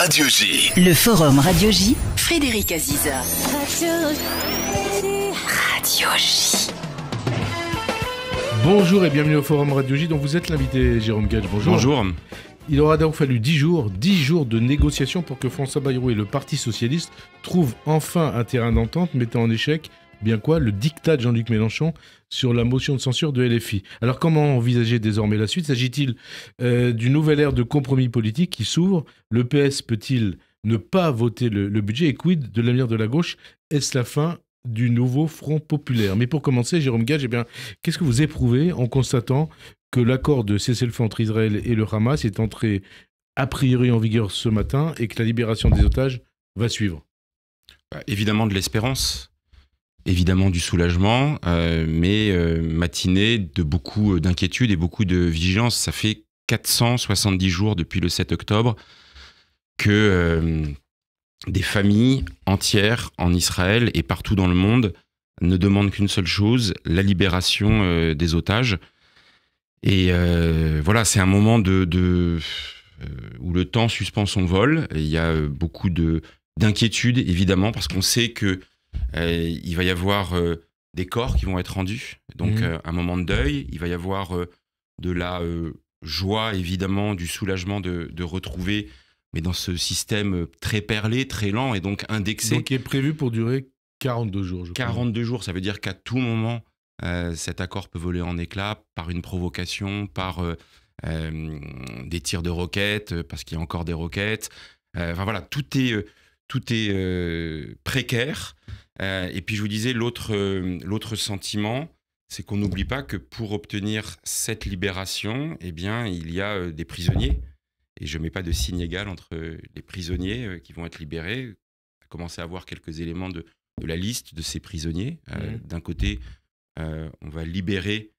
Radio J. Le Forum Radio J, Frédéric Aziza. Radio J. Bonjour et bienvenue au Forum Radio J dont vous êtes l'invité, Jérôme Gage. Bonjour. Bonjour. Il aura donc fallu 10 jours de négociations pour que François Bayrou et le Parti Socialiste trouvent enfin un terrain d'entente mettant en échec, bien quoi, le diktat de Jean-Luc Mélenchon sur la motion de censure de LFI. Alors comment envisager désormais la suite ? S'agit-il d'une nouvelle ère de compromis politique qui s'ouvre ? Le PS peut-il ne pas voter le budget ? Et quid de l'avenir de la gauche ? Est-ce la fin du nouveau Front populaire ? Mais pour commencer, Jérôme Gage, qu'est-ce que vous éprouvez en constatant que l'accord de cessez-le-feu entre Israël et le Hamas est entré a priori en vigueur ce matin et que la libération des otages va suivre ? Évidemment de l'espérance, évidemment du soulagement, mais matinée de beaucoup d'inquiétude et beaucoup de vigilance. Ça fait 470 jours depuis le 7 octobre que des familles entières en Israël et partout dans le monde ne demandent qu'une seule chose, la libération des otages. Et voilà, c'est un moment où le temps suspend son vol. Et il y a beaucoup d'inquiétude, évidemment, parce qu'on sait que il va y avoir des corps qui vont être rendus. Donc, un moment de deuil. Il va y avoir de la joie, évidemment, du soulagement de retrouver, mais dans ce système très perlé, très lent et donc indexé. Donc, qui est prévu pour durer 42 jours, je crois. 42 jours, ça veut dire qu'à tout moment, cet accord peut voler en éclats par une provocation, par des tirs de roquettes, parce qu'il y a encore des roquettes. Enfin voilà, tout est précaire. Et puis je vous disais, l'autre sentiment, c'est qu'on n'oublie pas que pour obtenir cette libération, eh bien, il y a des prisonniers. Et je ne mets pas de signe égal entre les prisonniers qui vont être libérés. On a commencé à voir quelques éléments de la liste de ces prisonniers. D'un côté, on va libérer,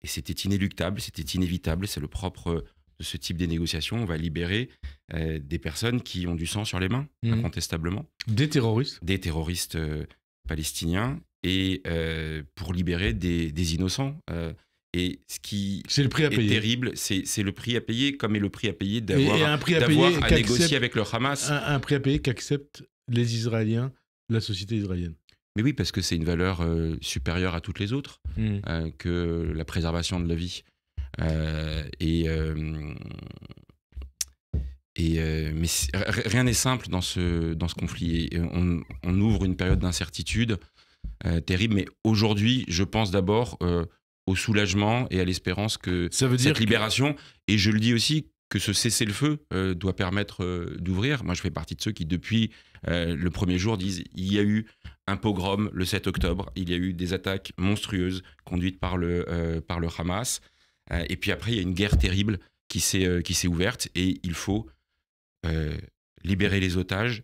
et c'était inéluctable, c'était inévitable, c'est le propre de ce type de négociations, on va libérer des personnes qui ont du sang sur les mains, incontestablement. Des terroristes. Des terroristes palestiniens, et pour libérer des innocents. Et ce qui est terrible, c'est le prix à payer, comme est le prix à payer d'avoir à négocier avec le Hamas. Un prix à payer qu'acceptent les Israéliens, la société israélienne. Mais oui, parce que c'est une valeur supérieure à toutes les autres, que la préservation de la vie. Mais rien n'est simple dans ce conflit. Et on ouvre une période d'incertitude terrible. Mais aujourd'hui, je pense d'abord au soulagement et à l'espérance que cette libération, et je le dis aussi, que ce cessez-le-feu doit permettre d'ouvrir. Moi, je fais partie de ceux qui, depuis le premier jour, disent il y a eu un pogrom le 7 octobre, il y a eu des attaques monstrueuses conduites par le Hamas. Et puis après, il y a une guerre terrible qui s'est ouverte, et il faut libérer les otages,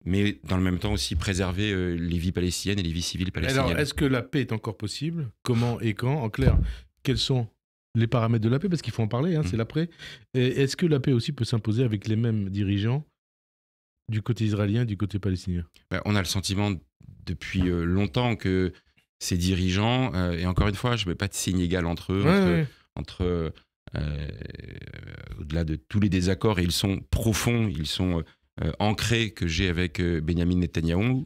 mais dans le même temps aussi préserver les vies palestiniennes et les vies civiles palestiniennes. Alors, est-ce que la paix est encore possible ? Comment et quand ? En clair, quels sont les paramètres de la paix ? Parce qu'il faut en parler, c'est l'après. Et est-ce que la paix aussi peut s'imposer avec les mêmes dirigeants du côté israélien et du côté palestinien ? On a le sentiment depuis longtemps que ces dirigeants, et encore une fois, je ne mets pas de signe égal entre eux, au-delà de tous les désaccords, et ils sont profonds, ils sont ancrés, que j'ai avec Benyamin Netanyahou.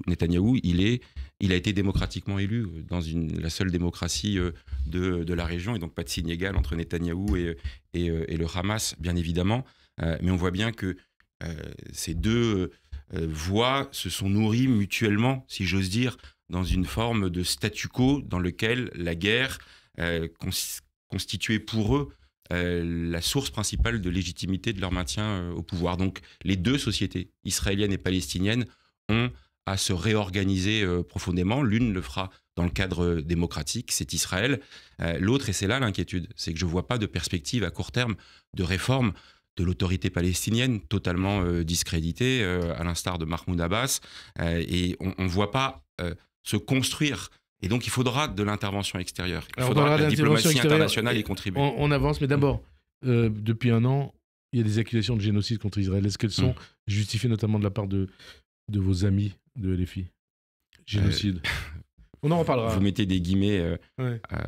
Il a été démocratiquement élu dans la seule démocratie de la région, et donc pas de signe égal entre Netanyahou et le Hamas, bien évidemment. Mais on voit bien que ces deux voix se sont nourries mutuellement, si j'ose dire, dans une forme de statu quo dans lequel la guerre constituait pour eux la source principale de légitimité de leur maintien au pouvoir. Donc les deux sociétés, israéliennes et palestiniennes, ont à se réorganiser profondément. L'une le fera dans le cadre démocratique, c'est Israël. L'autre, et c'est là l'inquiétude, c'est que je ne vois pas de perspective à court terme de réforme de l'autorité palestinienne, totalement discréditée, à l'instar de Mahmoud Abbas. Et on ne voit pas se construire. Et donc, il faudra de l'intervention extérieure. Il faudra que la diplomatie internationale y contribue. On avance, mais d'abord, depuis un an, il y a des accusations de génocide contre Israël. Est-ce qu'elles sont justifiées notamment de la part de vos amis de LFI ? Génocide. On en reparlera. Vous mettez des guillemets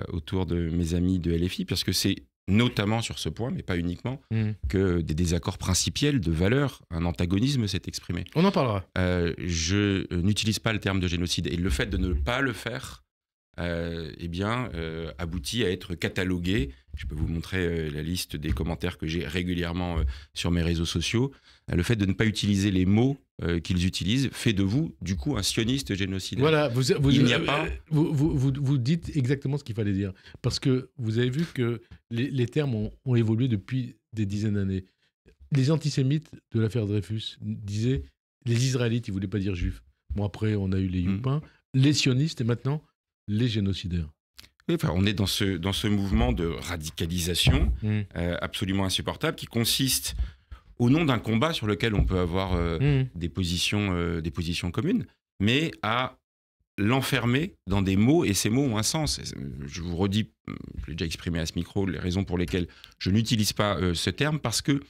autour de mes amis de LFI, parce que c'est notamment sur ce point, mais pas uniquement, que des désaccords principiels de valeurs, un antagonisme s'est exprimé. On en parlera. Je n'utilise pas le terme de génocide, et le fait de ne pas le faire aboutit à être catalogué. Je peux vous montrer la liste des commentaires que j'ai régulièrement sur mes réseaux sociaux. Le fait de ne pas utiliser les mots qu'ils utilisent fait de vous, du coup, un sioniste génocidaire. Voilà, il n'y a pas... Vous dites exactement ce qu'il fallait dire. Parce que vous avez vu que les termes ont évolué depuis des dizaines d'années. Les antisémites de l'affaire Dreyfus disaient les Israélites, ils ne voulaient pas dire juifs. Bon, après, on a eu les Youpins, les sionistes et maintenant les génocidaires. Oui, enfin, on est dans ce mouvement de radicalisation absolument insupportable qui consiste, au nom d'un combat sur lequel on peut avoir des positions communes, mais à l'enfermer dans des mots, et ces mots ont un sens. Je vous redis, je l'ai déjà exprimé à ce micro, les raisons pour lesquelles je n'utilise pas ce terme, parce que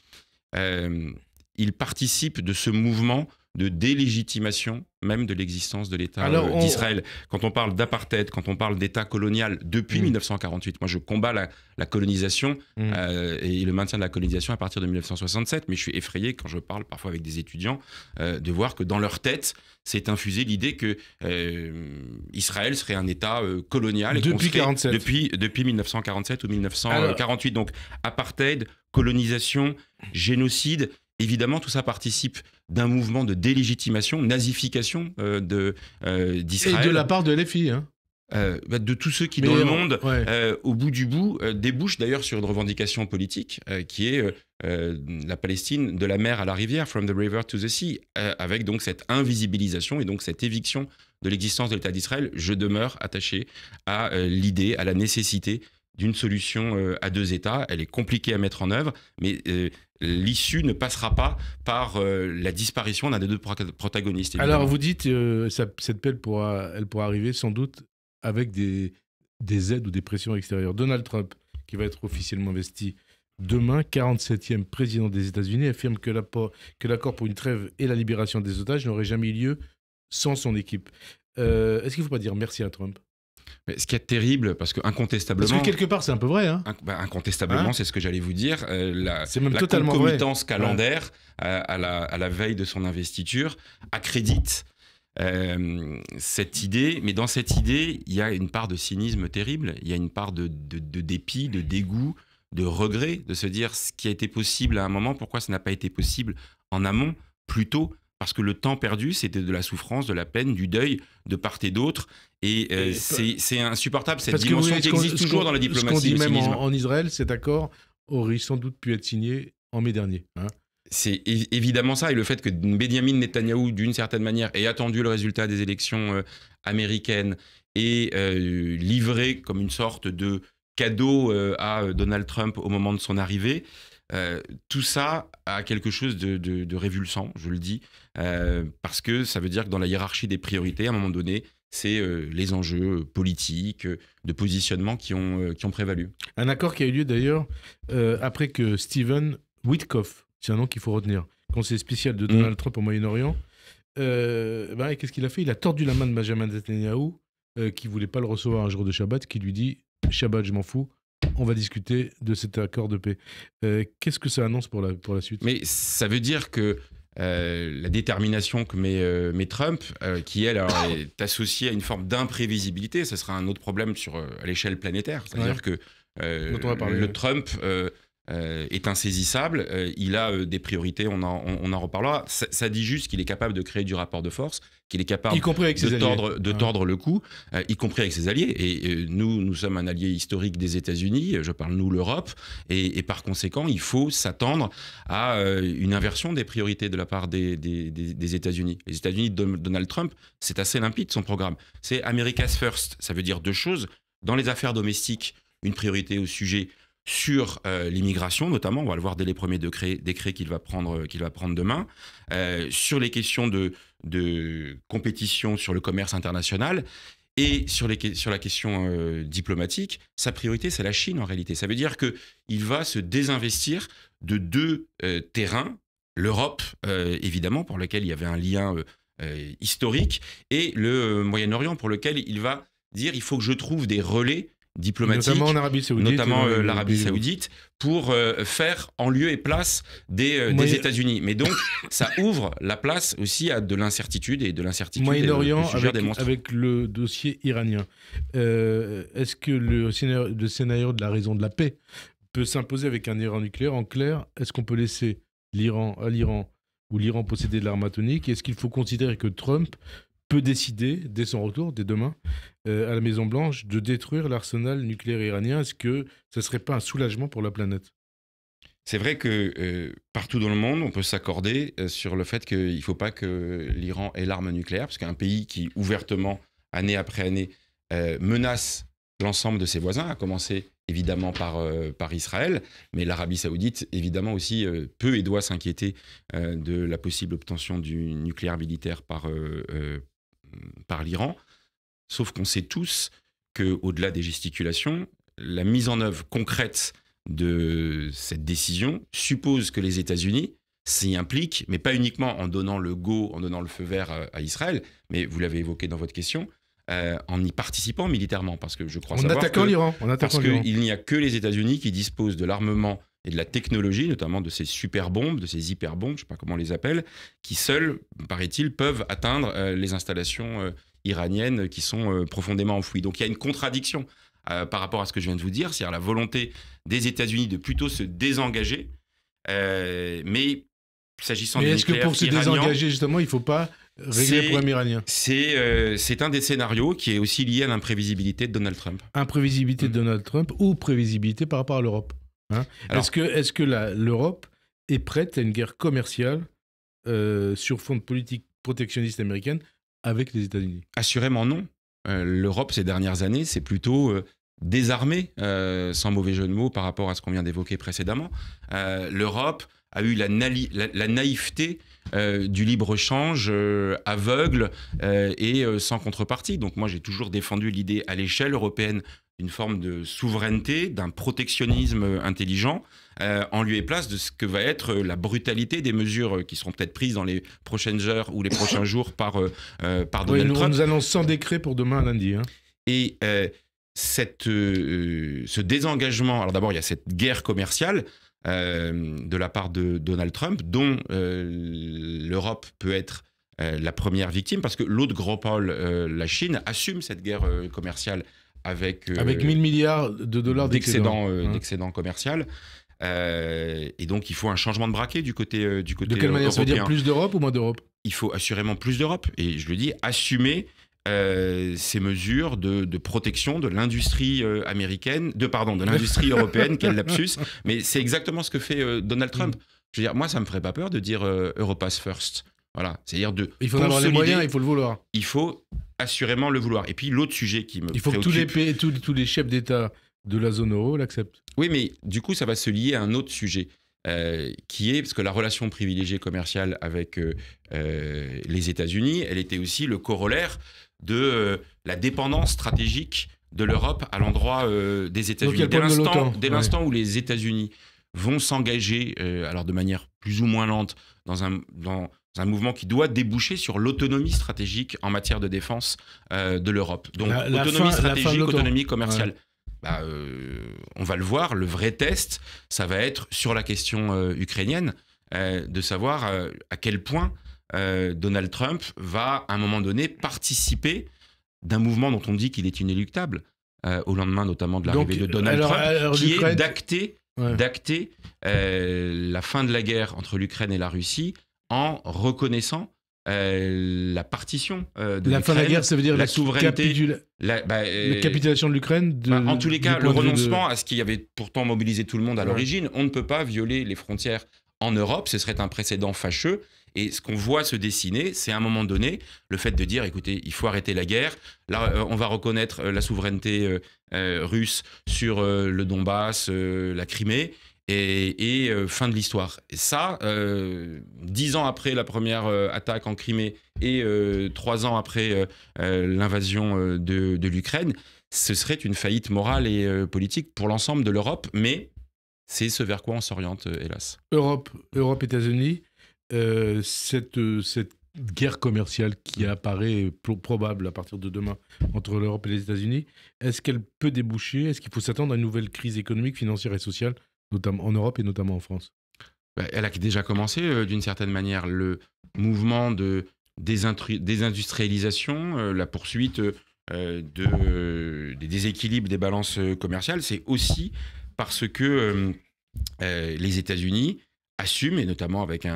il participe de ce mouvement de délégitimation même de l'existence de l'État d'Israël. Quand on parle d'apartheid, quand on parle d'État colonial depuis 1948, moi je combats la colonisation et le maintien de la colonisation à partir de 1967, mais je suis effrayé quand je parle parfois avec des étudiants de voir que dans leur tête s'est infusée l'idée que Israël serait un État colonial depuis 47. Depuis 1947 ou 1948. Donc apartheid, colonisation, génocide. Évidemment, tout ça participe d'un mouvement de délégitimation, nazification d'Israël. Et de la part de LFI, hein. De tous ceux qui, dans le monde, au bout du bout, débouchent d'ailleurs sur une revendication politique qui est la Palestine de la mer à la rivière, from the river to the sea, avec donc cette invisibilisation et donc cette éviction de l'existence de l'État d'Israël. Je demeure attaché à l'idée, à la nécessité d'une solution à deux États. Elle est compliquée à mettre en œuvre, mais l'issue ne passera pas par la disparition d'un des deux protagonistes. Évidemment. Alors vous dites, cette paix, elle pourra arriver sans doute avec des aides ou des pressions extérieures. Donald Trump, qui va être officiellement investi demain, 47e président des États-Unis, affirme que l'accord pour une trêve et la libération des otages n'aurait jamais eu lieu sans son équipe. Est-ce qu'il ne faut pas dire merci à Trump ? Mais ce qui est terrible, parce que incontestablement... Parce que quelque part, c'est un peu vrai. Hein, incontestablement, c'est ce que j'allais vous dire. C'est même totalement concomitance calendaire à la veille de son investiture accrédite cette idée. Mais dans cette idée, il y a une part de cynisme terrible. Il y a une part de dépit, de dégoût, de regret, de se dire ce qui a été possible à un moment, pourquoi ça n'a pas été possible en amont, plus tôt. Parce que le temps perdu, c'était de la souffrance, de la peine, du deuil, de part et d'autre. Et c'est insupportable, cette dimension qui existe toujours dans la diplomatie. Ce qu'on dit même en Israël, cet accord aurait sans doute pu être signé en mai dernier. Hein. C'est évidemment ça. Et le fait que Benyamin Netanyahou, d'une certaine manière, ait attendu le résultat des élections américaines et livré comme une sorte de cadeau à Donald Trump au moment de son arrivée, tout ça a quelque chose de révulsant, je le dis, parce que ça veut dire que dans la hiérarchie des priorités, à un moment donné, c'est les enjeux politiques, de positionnement qui ont prévalu. Un accord qui a eu lieu d'ailleurs après que Stephen Witkoff, c'est un nom qu'il faut retenir, conseiller spécial de Donald Trump au Moyen-Orient, qu'est-ce qu'il a fait ? Il a tordu la main de Benjamin Netanyahou, qui ne voulait pas le recevoir un jour de Shabbat, qui lui dit « Shabbat, je m'en fous ». On va discuter de cet accord de paix. Qu'est-ce que ça annonce pour la suite ? Mais ça veut dire que la détermination que met Trump, qui elle est associée à une forme d'imprévisibilité, ce sera un autre problème à l'échelle planétaire. C'est-à-dire que le Trump est insaisissable, il a des priorités, on en reparlera. Ça dit juste qu'il est capable de créer du rapport de force, qu'il est capable de tordre le cou, y compris avec ses alliés. Et nous sommes un allié historique des États-Unis, je parle nous, l'Europe, et par conséquent, il faut s'attendre à une inversion des priorités de la part des États-Unis. Les États-Unis de Donald Trump, c'est assez limpide son programme. C'est America's First, ça veut dire deux choses. Dans les affaires domestiques, une priorité au sujet sur l'immigration, notamment, on va le voir dès les premiers décrets qu'il va prendre demain, sur les questions de compétition sur le commerce international et sur la question diplomatique. Sa priorité, c'est la Chine en réalité. Ça veut dire qu'il va se désinvestir de deux terrains, l'Europe, évidemment, pour lequel il y avait un lien historique, et le Moyen-Orient, pour lequel il va dire il faut que je trouve des relais diplomatiques, notamment en Arabie Saoudite, notamment l'Arabie Saoudite, pour faire en lieu et place des États-Unis. Mais donc, ça ouvre la place aussi à de l'incertitude et de l'incertitude. Moyen-Orient avec le dossier iranien. Est-ce que le scénario de la raison de la paix peut s'imposer avec un Iran nucléaire? En clair, est-ce qu'on peut laisser l'Iran ou l'Iran posséder de l'arme atomique? Est-ce qu'il faut considérer que Trump peut décider, dès son retour, dès demain, à la Maison-Blanche, de détruire l'arsenal nucléaire iranien? Est-ce que ça ne serait pas un soulagement pour la planète? C'est vrai que partout dans le monde, on peut s'accorder sur le fait qu'il ne faut pas que l'Iran ait l'arme nucléaire, parce qu'un pays qui, ouvertement, année après année, menace l'ensemble de ses voisins, à commencer évidemment par Israël, mais l'Arabie Saoudite, évidemment aussi, peut et doit s'inquiéter de la possible obtention du nucléaire militaire par l'Iran. Sauf qu'on sait tous qu'au-delà des gesticulations, la mise en œuvre concrète de cette décision suppose que les États-Unis s'y impliquent, mais pas uniquement en donnant le go, en donnant le feu vert à Israël, mais vous l'avez évoqué dans votre question, en y participant militairement, parce que je crois savoir qu'il n'y a que les États-Unis qui disposent de l'armement et de la technologie, notamment de ces super bombes, de ces hyper bombes, je ne sais pas comment on les appelle, qui seuls, paraît-il, peuvent atteindre les installations iraniennes qui sont profondément enfouies. Donc il y a une contradiction par rapport à ce que je viens de vous dire, c'est-à-dire la volonté des États-Unis de plutôt se désengager, mais s'agissant du nucléaire iranien... Est-ce que pour se désengager, justement, il ne faut pas régler le problème iranien? C'est un des scénarios qui est aussi lié à l'imprévisibilité de Donald Trump. Imprévisibilité de Donald Trump ou prévisibilité par rapport à l'Europe, hein? Est-ce que l'Europe est prête à une guerre commerciale sur fond de politique protectionniste américaine avec les États-Unis? Assurément non. L'Europe, ces dernières années, c'est plutôt désarmée, sans mauvais jeu de mots par rapport à ce qu'on vient d'évoquer précédemment. L'Europe a eu la naïveté du libre-échange aveugle et sans contrepartie. Donc moi, j'ai toujours défendu l'idée à l'échelle européenne d'une forme de souveraineté, d'un protectionnisme intelligent, en lieu et place de ce que va être la brutalité des mesures qui seront peut-être prises dans les prochaines heures ou les prochains jours par Donald Trump. Nous annonce 100 décrets pour demain lundi. Hein. Et ce désengagement, alors d'abord il y a cette guerre commerciale de la part de Donald Trump, dont l'Europe peut être la première victime, parce que l'autre grand pôle, la Chine, assume cette guerre commerciale avec 1000 milliards de dollars d'excédent commercial. Et donc, il faut un changement de braquet du côté européen. De quelle manière? Ça veut dire plus d'Europe ou moins d'Europe? Il faut assurément plus d'Europe. Et je le dis, assumer ces mesures de protection de l'industrie américaine, de l'industrie européenne, quel lapsus. Mais c'est exactement ce que fait Donald Trump. Je veux dire, moi, ça me ferait pas peur de dire Europa's first. Voilà, c'est-à-dire il faut en avoir les moyens, il faut le vouloir. Il faut assurément le vouloir. Et puis l'autre sujet qui me il faut préoccupe, que tous les chefs d'État de la zone euro l'acceptent. Oui, mais du coup, ça va se lier à un autre sujet, qui est, parce que la relation privilégiée commerciale avec les États-Unis, elle était aussi le corollaire de la dépendance stratégique de l'Europe à l'endroit des États-Unis. Dès l'instant où les États-Unis vont s'engager, alors de manière plus ou moins lente, dans un mouvement qui doit déboucher sur l'autonomie stratégique en matière de défense de l'Europe. Donc, autonomie stratégique, autonomie commerciale. Ouais. On va le voir, le vrai test, ça va être sur la question ukrainienne, de savoir à quel point Donald Trump va, à un moment donné, participer d'un mouvement dont on dit qu'il est inéluctable, au lendemain notamment de l'arrivée de Donald Trump, qui est d'acter la fin de la guerre entre l'Ukraine et la Russie en reconnaissant la partition de l'Ukraine. La fin de la guerre, ça veut dire la souveraineté, la capitulation de l'Ukraine. En tous les cas, le renoncement à ce qui avait pourtant mobilisé tout le monde à l'origine. On ne peut pas violer les frontières en Europe, ce serait un précédent fâcheux. Et ce qu'on voit se dessiner, c'est à un moment donné le fait de dire, écoutez, il faut arrêter la guerre. Là, on va reconnaître la souveraineté russe sur le Donbass, la Crimée, et fin de l'histoire. Et ça, 10 ans après la première attaque en Crimée et 3 ans après l'invasion de l'Ukraine, ce serait une faillite morale et politique pour l'ensemble de l'Europe, mais c'est ce vers quoi on s'oriente, hélas. Europe, États-Unis, cette guerre commerciale qui apparaît probable à partir de demain entre l'Europe et les États-Unis, est-ce qu'elle peut déboucher? Est-ce qu'il faut s'attendre à une nouvelle crise économique, financière et sociale, notamment en Europe et notamment en France? Elle a déjà commencé d'une certaine manière. Le mouvement de désindustrialisation, la poursuite des déséquilibres des balances commerciales, c'est aussi parce que les États-Unis assument, et notamment avec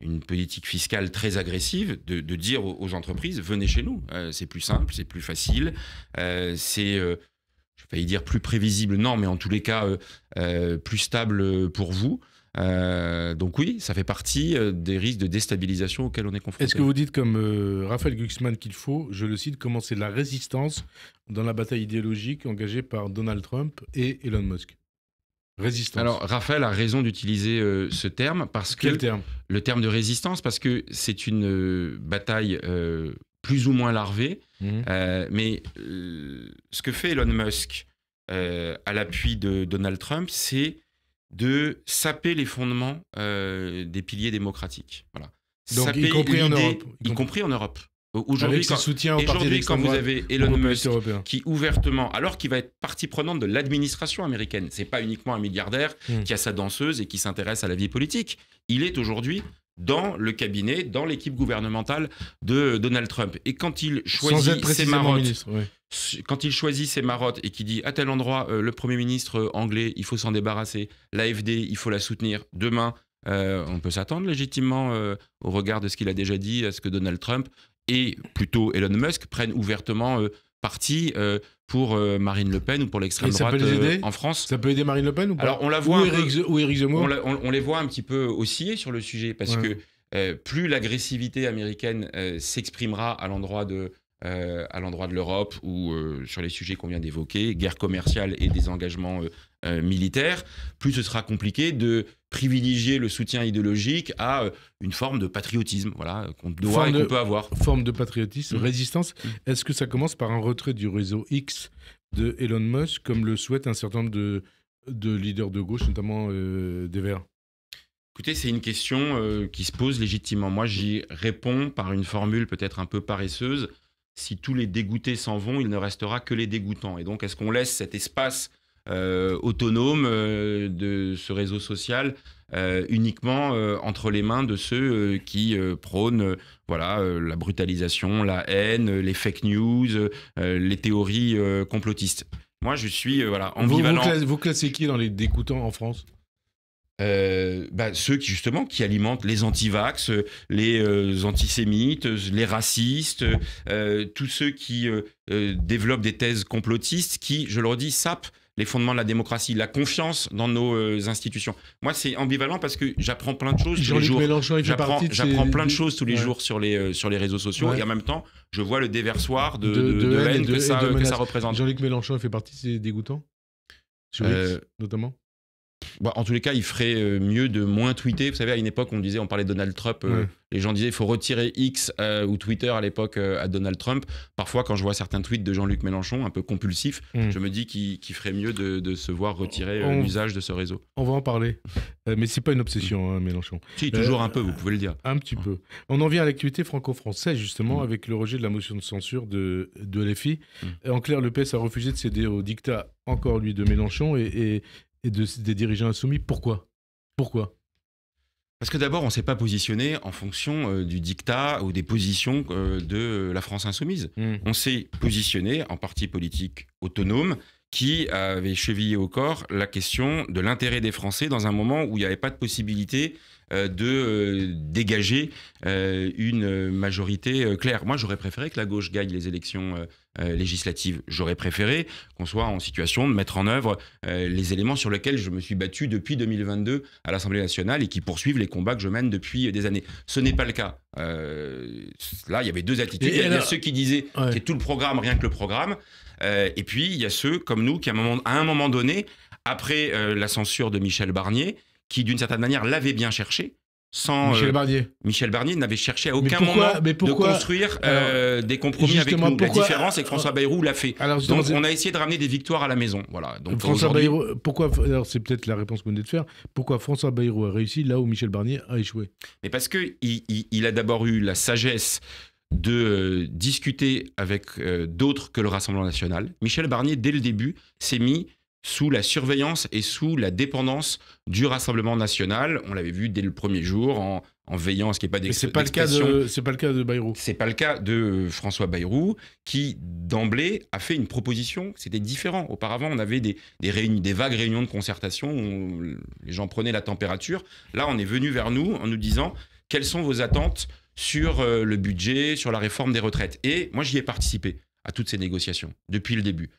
une politique fiscale très agressive, de dire aux entreprises, venez chez nous, c'est plus simple, c'est plus facile, c'est, je vais failli dire plus prévisible, non, mais en tous les cas, plus stable pour vous. Donc oui, ça fait partie des risques de déstabilisation auxquels on est confronté. Est-ce que vous dites comme Raphaël Glucksmann qu'il faut, je le cite, commencer la résistance dans la bataille idéologique engagée par Donald Trump et Elon Musk? Résistance. Alors Raphaël a raison d'utiliser ce terme parce que... Quel terme? Le terme de résistance, parce que c'est une bataille plus ou moins larvée, mais ce que fait Elon Musk à l'appui de Donald Trump, c'est de saper les fondements des piliers démocratiques. Voilà. Donc, saper y compris en Europe. Y compris en Europe. Aujourd'hui, quand vous avez Elon Musk qui ouvertement, alors qu'il va être partie prenante de l'administration américaine, c'est pas uniquement un milliardaire qui a sa danseuse et qui s'intéresse à la vie politique. Il est aujourd'hui dans le cabinet, dans l'équipe gouvernementale de Donald Trump. Et quand il choisit ses marottes, quand il choisit ses marottes et qu'il dit à tel endroit, le Premier ministre anglais, il faut s'en débarrasser, l'AfD, il faut la soutenir, demain, on peut s'attendre légitimement, au regard de ce qu'il a déjà dit, à ce que Donald Trump et plutôt Elon Musk prennent ouvertement parti pour Marine Le Pen ou pour l'extrême droite en France. Ça peut aider Marine Le Pen ou pas? Alors on la voit ou Éric Zemmour. On les voit un petit peu osciller sur le sujet parce que plus l'agressivité américaine s'exprimera à l'endroit de l'Europe ou sur les sujets qu'on vient d'évoquer, guerre commerciale et des engagements militaires, plus ce sera compliqué de privilégier le soutien idéologique à une forme de patriotisme, voilà, qu'on doit et qu'on peut avoir. Forme de patriotisme, résistance. Est-ce que ça commence par un retrait du réseau X de Elon Musk, comme le souhaitent un certain nombre de leaders de gauche, notamment des Verts? Écoutez, c'est une question qui se pose légitimement. Moi, j'y réponds par une formule peut-être un peu paresseuse. Si tous les dégoûtés s'en vont, il ne restera que les dégoûtants. Et donc, est-ce qu'on laisse cet espace autonome de ce réseau social uniquement entre les mains de ceux qui prônent la brutalisation, la haine, les fake news, les théories complotistes? Moi, je suis ambivalent. Vous classez qui dans les dégoûtants en France? Ceux qui alimentent les antivax, les antisémites, les racistes, tous ceux qui développent des thèses complotistes qui, je le redis, sapent les fondements de la démocratie, la confiance dans nos institutions. Moi, c'est ambivalent parce que j'apprends plein de choses tous les jours. J'apprends plein de choses tous les jours sur les réseaux sociaux et en même temps, je vois le déversoir de haine que ça représente. Jean-Luc Mélenchon fait partie de ces dégoûtants? Sur X, notamment? En tous les cas, il ferait mieux de moins tweeter. Vous savez, à une époque, on parlait de Donald Trump. Les gens disaient qu'il faut retirer X ou Twitter à l'époque à Donald Trump. Parfois, quand je vois certains tweets de Jean-Luc Mélenchon, un peu compulsifs, je me dis qu'il ferait mieux de se voir retirer l'usage de ce réseau. On va en parler. Mais c'est pas une obsession, Mélenchon. Si, toujours un peu, vous pouvez le dire. Un petit peu. On en vient à l'actualité franco-française, justement, avec le rejet de la motion de censure de LFI. En clair, le PS a refusé de céder au dictat, encore lui, de Mélenchon et des dirigeants insoumis. Pourquoi? Parce que d'abord, on ne s'est pas positionné en fonction du dictat ou des positions de la France insoumise. On s'est positionné en parti politique autonome qui avait chevillé au corps la question de l'intérêt des Français dans un moment où il n'y avait pas de possibilité de dégager une majorité claire. Moi, j'aurais préféré que la gauche gagne les élections législatives. J'aurais préféré qu'on soit en situation de mettre en œuvre les éléments sur lesquels je me suis battu depuis 2022 à l'Assemblée nationale et qui poursuivent les combats que je mène depuis des années. Ce n'est pas le cas. Là, il y avait deux attitudes. Il y a ceux qui disaient c'est tout le programme, rien que le programme. Et puis, il y a ceux comme nous qui, à un moment donné, après la censure de Michel Barnier, qui d'une certaine manière l'avait bien cherché, sans Michel Barnier. Michel Barnier n'avait cherché à aucun moment de construire de construire des compromis avec nous. La différence, c'est que François Bayrou l'a fait. Alors, donc, on a essayé de ramener des victoires à la maison. Voilà. Donc, François Bayrou, pourquoi, alors c'est peut-être la réponse que vous venez de faire, pourquoi François Bayrou a réussi là où Michel Barnier a échoué? Mais parce qu'il a d'abord eu la sagesse de discuter avec d'autres que le Rassemblement national. Michel Barnier, dès le début, s'est mis sous la surveillance et sous la dépendance du Rassemblement national. On l'avait vu dès le premier jour, en veillant à ce qu'il n'y ait pas d'expression. C'est pas le cas de Bayrou. C'est pas le cas de François Bayrou, qui, d'emblée, a fait une proposition. C'était différent. Auparavant, on avait des vagues réunions de concertation où les gens prenaient la température. Là, on est venu vers nous en nous disant quelles sont vos attentes sur le budget, sur la réforme des retraites. Et moi, j'y ai participé à toutes ces négociations, depuis le début.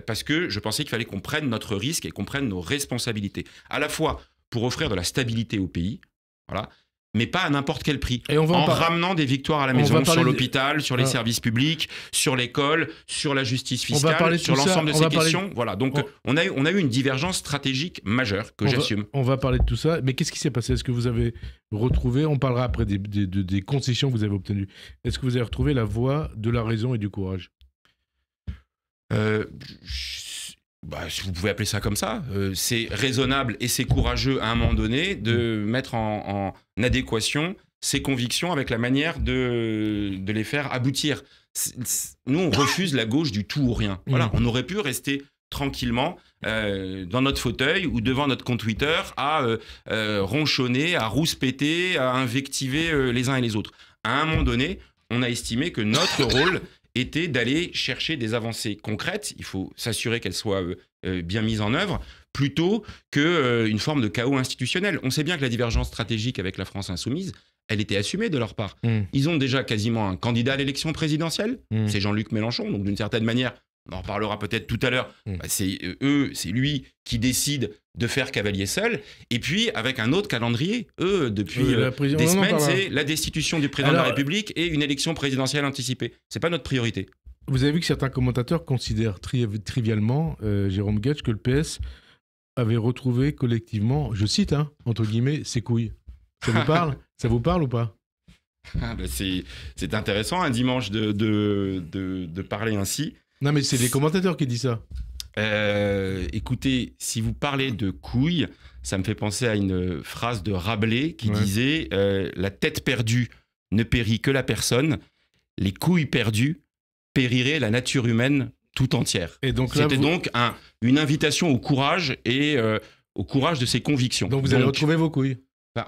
Parce que je pensais qu'il fallait qu'on prenne notre risque et qu'on prenne nos responsabilités. À la fois pour offrir de la stabilité au pays, voilà, mais pas à n'importe quel prix. Et en ramenant des victoires à la maison sur l'hôpital, sur les services publics, sur l'école, sur la justice fiscale, sur l'ensemble de ces questions. Voilà, donc on a eu une divergence stratégique majeure que j'assume. On va parler de tout ça, mais qu'est-ce qui s'est passé? Est-ce que vous avez retrouvé, on parlera après des concessions que vous avez obtenues, est-ce que vous avez retrouvé la voie de la raison et du courage? Si vous pouvez appeler ça comme ça, c'est raisonnable et c'est courageux à un moment donné de mettre en adéquation ses convictions avec la manière de les faire aboutir. Nous, on refuse la gauche du tout ou rien. Voilà, on aurait pu rester tranquillement dans notre fauteuil ou devant notre compte Twitter à ronchonner, à rouspéter, à invectiver les uns et les autres. À un moment donné, on a estimé que notre rôle était d'aller chercher des avancées concrètes, il faut s'assurer qu'elles soient bien mises en œuvre, plutôt qu'une forme de chaos institutionnel. On sait bien que la divergence stratégique avec la France insoumise, elle était assumée de leur part. Ils ont déjà quasiment un candidat à l'élection présidentielle, c'est Jean-Luc Mélenchon, donc d'une certaine manière, on en reparlera peut-être tout à l'heure, c'est lui qui décide de faire cavalier seul, et puis avec un autre calendrier, depuis des semaines, c'est la destitution du président de la République et une élection présidentielle anticipée. C'est pas notre priorité. Vous avez vu que certains commentateurs considèrent trivialement, Jérôme Guedj, que le PS avait retrouvé collectivement, je cite, entre guillemets, ses couilles. Ça vous parle? Ça vous parle ou pas? C'est intéressant un dimanche de parler ainsi. Non, mais c'est les commentateurs qui disent ça. Écoutez, si vous parlez de couilles, ça me fait penser à une phrase de Rabelais qui disait la tête perdue ne périt que la personne, les couilles perdues périrait la nature humaine tout entière. Et donc c'était donc une invitation au courage et au courage de ses convictions. Donc vous allez retrouver vos couilles.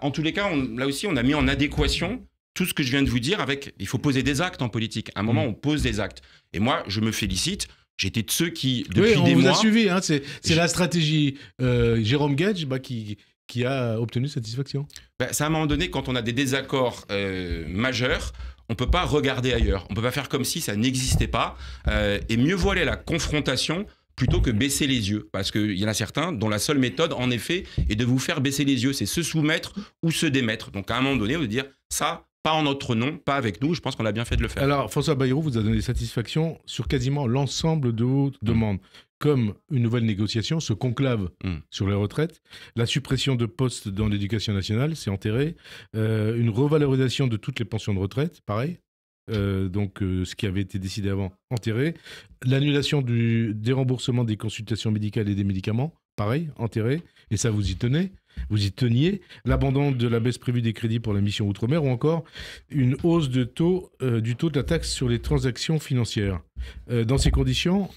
En tous les cas, là aussi, on a mis en adéquation tout ce que je viens de vous dire avec... Il faut poser des actes en politique. À un moment, on pose des actes. Et moi, je me félicite. J'étais de ceux qui, depuis des mois... Oui, on vous a suivi. C'est la stratégie Jérôme Guedj qui a obtenu satisfaction. C'est à un moment donné, quand on a des désaccords majeurs, on ne peut pas regarder ailleurs. On ne peut pas faire comme si ça n'existait pas. Et mieux vaut aller la confrontation plutôt que baisser les yeux. Parce qu'il y en a certains dont la seule méthode, en effet, est de vous faire baisser les yeux. C'est se soumettre ou se démettre. Donc à un moment donné, on veut dire ça... Pas en notre nom, pas avec nous. Je pense qu'on a bien fait de le faire. Alors, François Bayrou vous a donné satisfaction sur quasiment l'ensemble de vos demandes, comme une nouvelle négociation, ce conclave sur les retraites, la suppression de postes dans l'éducation nationale, c'est enterré, une revalorisation de toutes les pensions de retraite, pareil, ce qui avait été décidé avant, enterré, l'annulation du déremboursement des consultations médicales et des médicaments, pareil, enterré, et ça vous y tenez. Vous y teniez, l'abandon de la baisse prévue des crédits pour la mission Outre-mer ou encore une hausse du taux de la taxe sur les transactions financières. Dans ces conditions,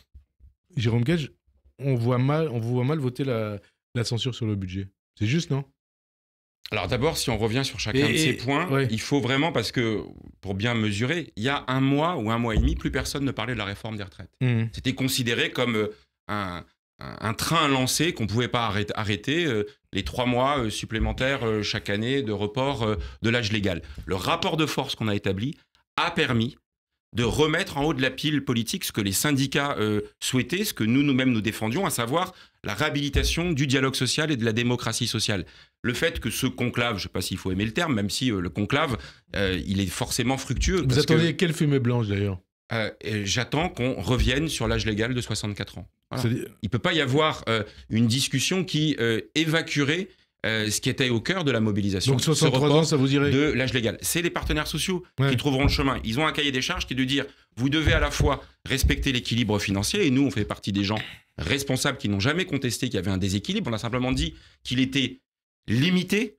Jérôme Guedj, on vous voit mal voter la censure sur le budget. C'est juste, non? Alors d'abord, si on revient sur chacun de ces points, il faut vraiment, parce que pour bien mesurer, il y a un mois ou un mois et demi, plus personne ne parlait de la réforme des retraites. C'était considéré comme un train lancé qu'on ne pouvait pas arrêter, les 3 mois supplémentaires chaque année de report de l'âge légal. Le rapport de force qu'on a établi a permis de remettre en haut de la pile politique ce que les syndicats souhaitaient, ce que nous-mêmes nous défendions, à savoir la réhabilitation du dialogue social et de la démocratie sociale. Le fait que ce conclave, je ne sais pas s'il faut aimer le terme, même si le conclave, il est forcément fructueux. Vous attendez quelle fumée blanche d'ailleurs? J'attends qu'on revienne sur l'âge légal de 64 ans. Voilà. Il ne peut pas y avoir une discussion qui évacuerait ce qui était au cœur de la mobilisation. Donc 63 ans, ça vous irait? De l'âge légal. C'est les partenaires sociaux Ouais. qui trouveront le chemin. Ils ont un cahier des charges qui est de dire, vous devez à la fois respecter l'équilibre financier, et nous, on fait partie des gens responsables qui n'ont jamais contesté qu'il y avait un déséquilibre. On a simplement dit qu'il était limité.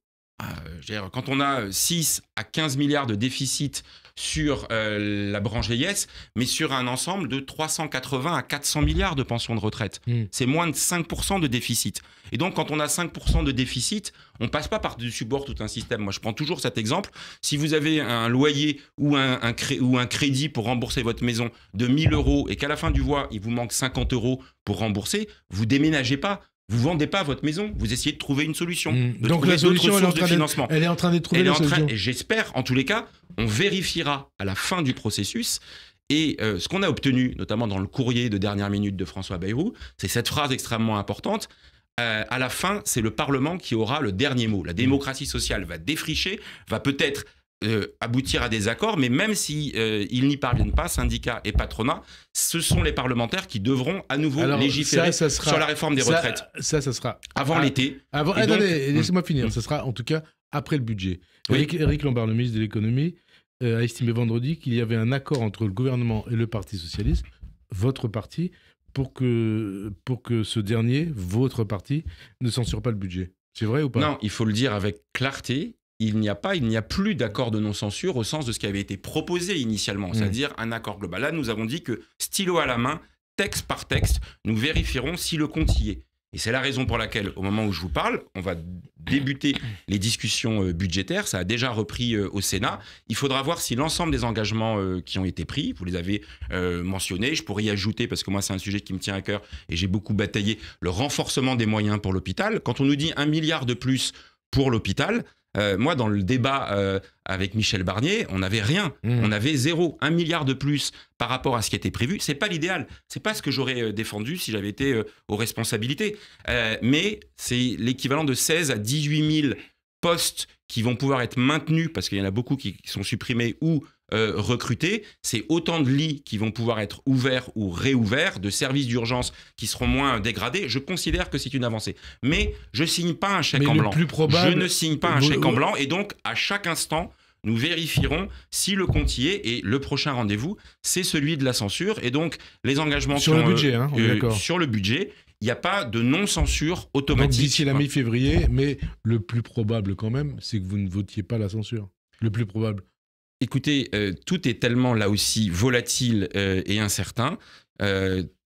Je veux dire, quand on a 6 à 15 milliards de déficit sur la branche vieillesse, mais sur un ensemble de 380 à 400 milliards de pensions de retraite. C'est moins de 5% de déficit. Et donc, quand on a 5% de déficit, on ne passe pas par-dessus bord tout un système. Moi, je prends toujours cet exemple. Si vous avez un loyer ou un crédit pour rembourser votre maison de 1 000 € et qu'à la fin du mois, il vous manque 50 € pour rembourser, vous déménagez pas. Vous vendez pas votre maison, vous essayez de trouver une solution. Donc la solution, elle est en train d'être trouvée. Et j'espère, en tous les cas, on vérifiera à la fin du processus. Et ce qu'on a obtenu, notamment dans le courrier de dernière minute de François Bayrou, c'est cette phrase extrêmement importante. À la fin, c'est le Parlement qui aura le dernier mot. La démocratie sociale va défricher, va peut-être aboutir à des accords, mais même si ils n'y parviennent pas, syndicats et patronat, ce sont les parlementaires qui devront à nouveau légiférer sur la réforme des retraites. Ça sera avant l'été. Attendez, laissez-moi finir. Ça sera en tout cas après le budget. Oui. Éric Lombard, le ministre de l'économie, a estimé vendredi qu'il y avait un accord entre le gouvernement et le Parti socialiste, votre parti, pour que ce dernier, votre parti, ne censure pas le budget. C'est vrai ou pas? Non, il faut le dire avec clarté. Il n'y a plus d'accord de non-censure au sens de ce qui avait été proposé initialement, c'est-à-dire un accord global. Là, nous avons dit que, stylo à la main, texte par texte, nous vérifierons si le compte y est. Et c'est la raison pour laquelle, au moment où je vous parle, on va débuter les discussions budgétaires. Ça a déjà repris au Sénat. Il faudra voir si l'ensemble des engagements qui ont été pris, vous les avez mentionnés, je pourrais y ajouter, parce que moi, c'est un sujet qui me tient à cœur et j'ai beaucoup bataillé, le renforcement des moyens pour l'hôpital. Quand on nous dit 1 milliard de plus pour l'hôpital, moi, dans le débat avec Michel Barnier, on n'avait rien. On avait 0, 1 milliard de plus par rapport à ce qui était prévu. C'est pas l'idéal. C'est pas ce que j'aurais défendu si j'avais été aux responsabilités. Mais c'est l'équivalent de 16 à 18 000 postes qui vont pouvoir être maintenus, parce qu'il y en a beaucoup qui sont supprimés ou recrutés. C'est autant de lits qui vont pouvoir être ouverts ou réouverts, de services d'urgence qui seront moins dégradés. Je considère que c'est une avancée. Mais je ne signe pas un chèque en blanc. Je ne signe pas un chèque en blanc. Et donc, à chaque instant, nous vérifierons si le compte y est. Et le prochain rendez-vous, c'est celui de la censure. Et donc, les engagements sur le budget, on est d'accord. Sur le budget, il n'y a pas de non-censure automatique. D'ici la mi-février, mais le plus probable quand même, c'est que vous ne votiez pas la censure. Le plus probable. Écoutez, tout est tellement là aussi volatile et incertain.